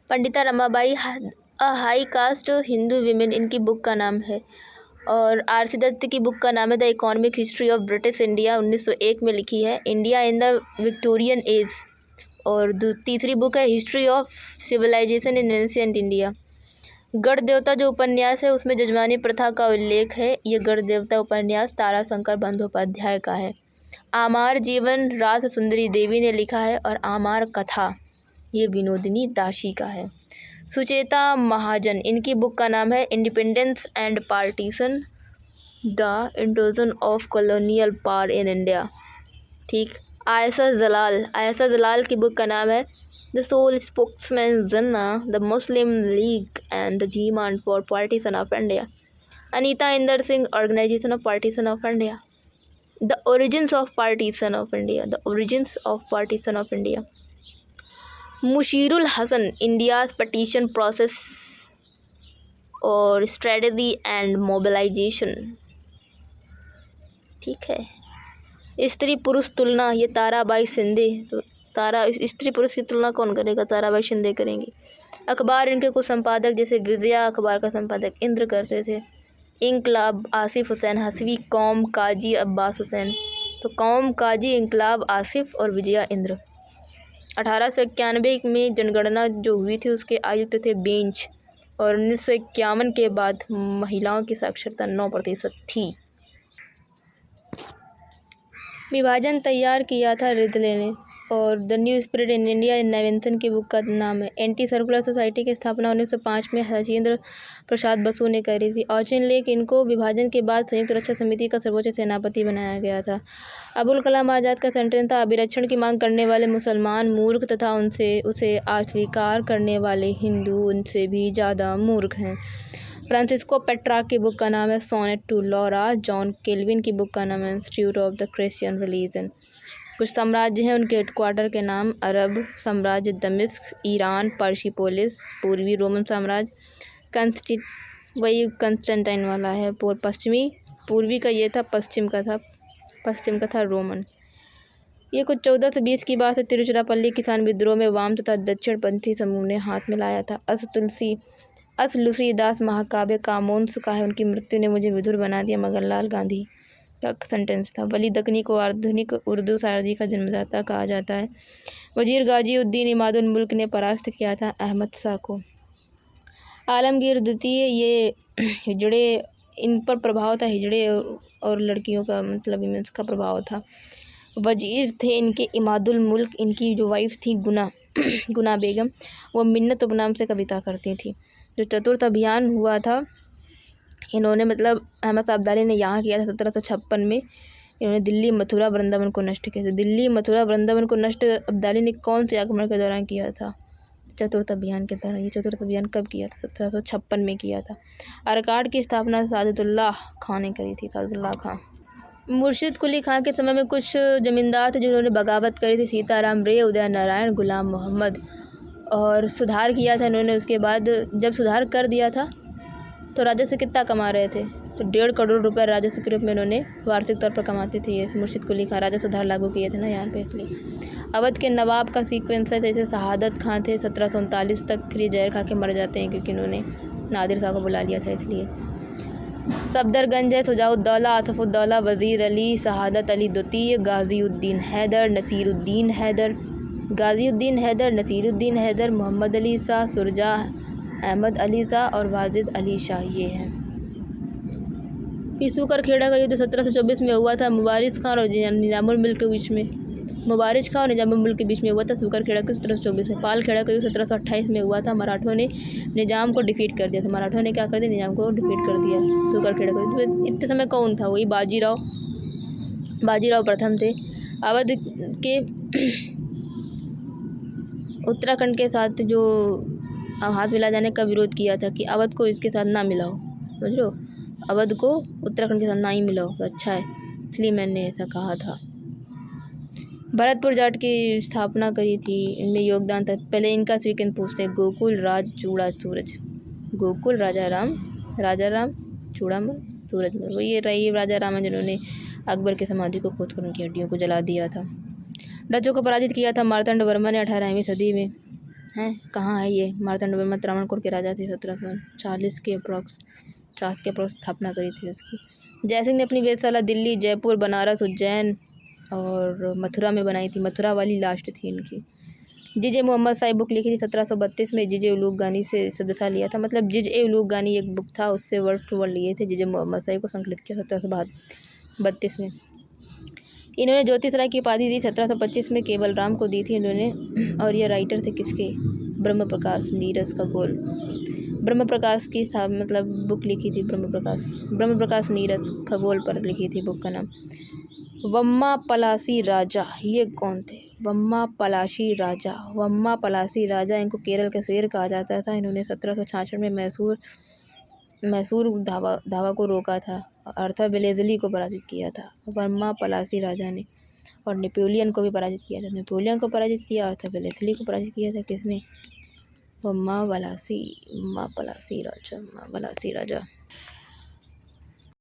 Pandita Ramabai a high cast Hindu women, इनकी book का नाम है। और आरसी दत्त की बुक का नाम है the economic history of British India, 1901 में लिखी है। India in the Victorian age. और तीसरी बुक है history of civilisation in ancient India. गढ़ देवता जो उपन्यास है उसमें जजमानी प्रथा का उल्लेख है। ये गढ़ देवता उपन्यास ताराशंकर बंदोपाध्याय का है। आमार जीवन रास सुंदरी देवी ने लिखा है। और आमार कथा ये विनोदिनी दासी का है। सुचेता महाजन, इनकी बुक का नाम है independence and partition, the intrusion of colonial power in India. ठीक। आयशा जलाल की बुक का नाम है the sole spokesman Jinnah, the Muslim League and the demand for partition of India. Anita Inder Singh, organisation of partition of India, the origins of partition of India, the origins of partition of India. Mushirul Hasan, India's partition process और strategy and mobilisation. ठीक है। स्त्री पुरुष तुलना, ये ताराबाई शिंदे। तो स्त्री पुरुष की तुलना कौन करेगा? ताराबाई शिंदे करेंगी। अखबार, इनके कुछ संपादक जैसे विजया अखबार का संपादक इंद्र करते थे। इंकलाब आसिफ हुसैन हसवी, कौम काजी अब्बास हुसैन। तो कौम काजी, इंकलाब आसिफ और विजया इंद्र। 1891 में जनगणना जो हुई थी उसके आयुक्त थे बेंच। और 1951 के बाद महिलाओं की साक्षरता 9% थी। विभाजन तैयार किया था रिदले ने। और the new spirit in India Nevinson की बुक का नाम है। एंटी सर्कुलर सोसाइटी की स्थापना 1905 में राजेंद्र प्रसाद बसु ने करी थी। ऑचिन लेक, इनको विभाजन के बाद संयुक्त रक्षा समिति का सर्वोच्च सेनापति बनाया गया था। अबुल कलाम आज़ाद का सेंटेंस था, अभिरक्षण की मांग करने वाले मुसलमान मूर्ख तथा उसे अस्वीकार करने वाले हिंदू उनसे भी ज़्यादा मूर्ख हैं। फ्रांसिस्को पेट्रार्क की बुक का नाम है sonnet to Laura. John Calvin की बुक का नाम है institute of the Christian religion. कुछ साम्राज्य हैं, उनके हेडक्वार्टर के नाम अरब साम्राज्य दमिश्क, ईरान, पर्शियोपोलिस, पूर्वी रोमन साम्राज्य, वही कंस्टेंटाइन वाला है। पूर्वी का ये था, पश्चिम का था रोमन। ये कुछ 1420 की बात है। तिरुचिरापल्ली किसान विद्रोह में वाम तथा दक्षिणपंथी समूह ने हाथ मिलाया था। तुलसीदास महाकाव्य कामोंस का है, उनकी मृत्यु ने मुझे विधुर बना दिया, मगनलाल गांधी का सेंटेंस था। वली दक्कनी को आधुनिक उर्दू सारदी का जन्मदाता कहा जाता है। वजीर गाजी उद्दीन इमादुल मुल्क ने परास्त किया था अहमद शाह को। आलमगीर द्वितीय, ये हिजड़े, इन पर प्रभाव था हिजड़े और लड़कियों का, मतलब विमेंस का प्रभाव था। वजीर थे इनके इमादुल मुल्क, इनकी जो वाइफ थी गुना बेगम, वो मिन्नत उपनाम से कविता करती थी। जो चतुर्थ अभियान हुआ था, इन्होंने मतलब अहमद शाह अब्दाली ने यहाँ किया था 1756 में। इन्होंने दिल्ली मथुरा वृंदावन को नष्ट किया था। दिल्ली मथुरा वृंदावन को नष्ट अब्दाली ने कौन से आक्रमण के दौरान किया था? चतुर्थ अभियान के दौरान। ये चतुर्थ अभियान कब किया था? 1756 में किया था। अरकाड की स्थापना सादतुल्लाह खां ने करी थी। सादतुल्लाह खां। मुर्शिद कुली खां के समय में कुछ जमींदार थे जिन्होंने बगावत करी थी। सीताराम रे, उदय नारायण, गुलाम मोहम्मद। और सुधार किया था इन्होंने। उसके बाद जब सुधार कर दिया था तो राजस्व कितना कमा रहे थे? तो 1.5 करोड़ रुपए राजस्व के रूप में इन्होंने वार्षिक तौर पर कमाते थे। ये मुर्शिद कुली खां राजस्व सुधार लागू किए थे ना यहाँ पे, इसलिए। अवध के नवाब का सीक्वेंस है, जैसे शहादत खां थे 1739 तक, फिर ये जहर खा के मर जाते हैं क्योंकि इन्होंने नादिर शाह को बुला लिया था, इसलिए। सफदरगंज है, शुजाउद्दौला, आसफुद्दौला, वज़ीर अली, शहादत अली द्वितीय, गाज़ीउद्दीन हैदर, नसीरुद्दीन हैदर, मोहम्मद अली शाह, सुरजा अहमद अली शाह और वाजिद अली शाह, ये हैं। सूकर खेड़ा का युद्ध 1724 में हुआ था। मुबारिज़ खान और निज़ामुल मुल्क के बीच में हुआ था। सूकर खेड़ा के 1724 में। पाल खेड़ा का युद्ध 1728 में हुआ था। मराठों ने निज़ाम को डिफीट कर दिया था। मराठों ने क्या कर दिया? निज़ाम को डिफीट कर दिया। सूकर खेड़ा का युद्ध इतने समय कौन था? वही बाजीराव प्रथम थे। अवध के उत्तराखंड के साथ जो हाथ मिला जाने का विरोध किया था कि अवध को इसके साथ ना मिलाओ, समझ लो, अवध को उत्तराखंड के साथ ना ही मिलाओ तो अच्छा है, इसलिए मैंने ऐसा कहा था। भरतपुर जाट की स्थापना करी थी, इनमें योगदान था। पहले इनका स्वीकृत पूछते हैं। गोकुल राज चूड़ा सूरज, गोकुल राजा राम चूड़ामल सूरजमल, वही रही राजा राम जिन्होंने अकबर की समाधि को खोदकर उनकी हड्डियों को जला दिया था। डचों को पराजित किया था मार्तंड वर्मा ने 18वीं सदी में। हैं कहाँ है ये? मार्तंड वर्मा त्रावणकोर के राजा थे। 1740 के अप्रॉक्स स्थापना करी थी उसकी। जयसिंह ने अपनी वेधशाला दिल्ली, जयपुर, बनारस, उज्जैन और मथुरा में बनाई थी। मथुरा वाली लास्ट थी इनकी। जिजे मोहम्मद साहिब बुक लिखी थी 1732 में। जिजे उलूग गानी से सदस्यता लिया था, मतलब जिजे उलूग गानी एक बुक था, उससे वर्ड टू वर्ड लिए थे। जिजे मोहम्मद साहिब को संकलित किया 1732 में। इन्होंने ज्योतिष राय की उपाधि दी 1725 में। केवल राम को दी थी इन्होंने। और ये राइटर थे किसके? ब्रह्म प्रकाश नीरज खगोल। ब्रह्म प्रकाश की मतलब बुक लिखी थी। ब्रह्म प्रकाश नीरज खगोल पर लिखी थी बुक का नाम। वम्मा पलासी राजा, ये कौन थे? वम्मा पलासी राजा, इनको केरल का शेर कहा जाता था। इन्होंने 1766 में मैसूर धावा को रोका था। आर्थर वेलेस्ली को पराजित किया था वम्मा पलासी राजा ने। और नेपोलियन को भी पराजित किया था। आर्थर वेलेस्ली को पराजित किया था किसने? वम्मा पलासी राजा।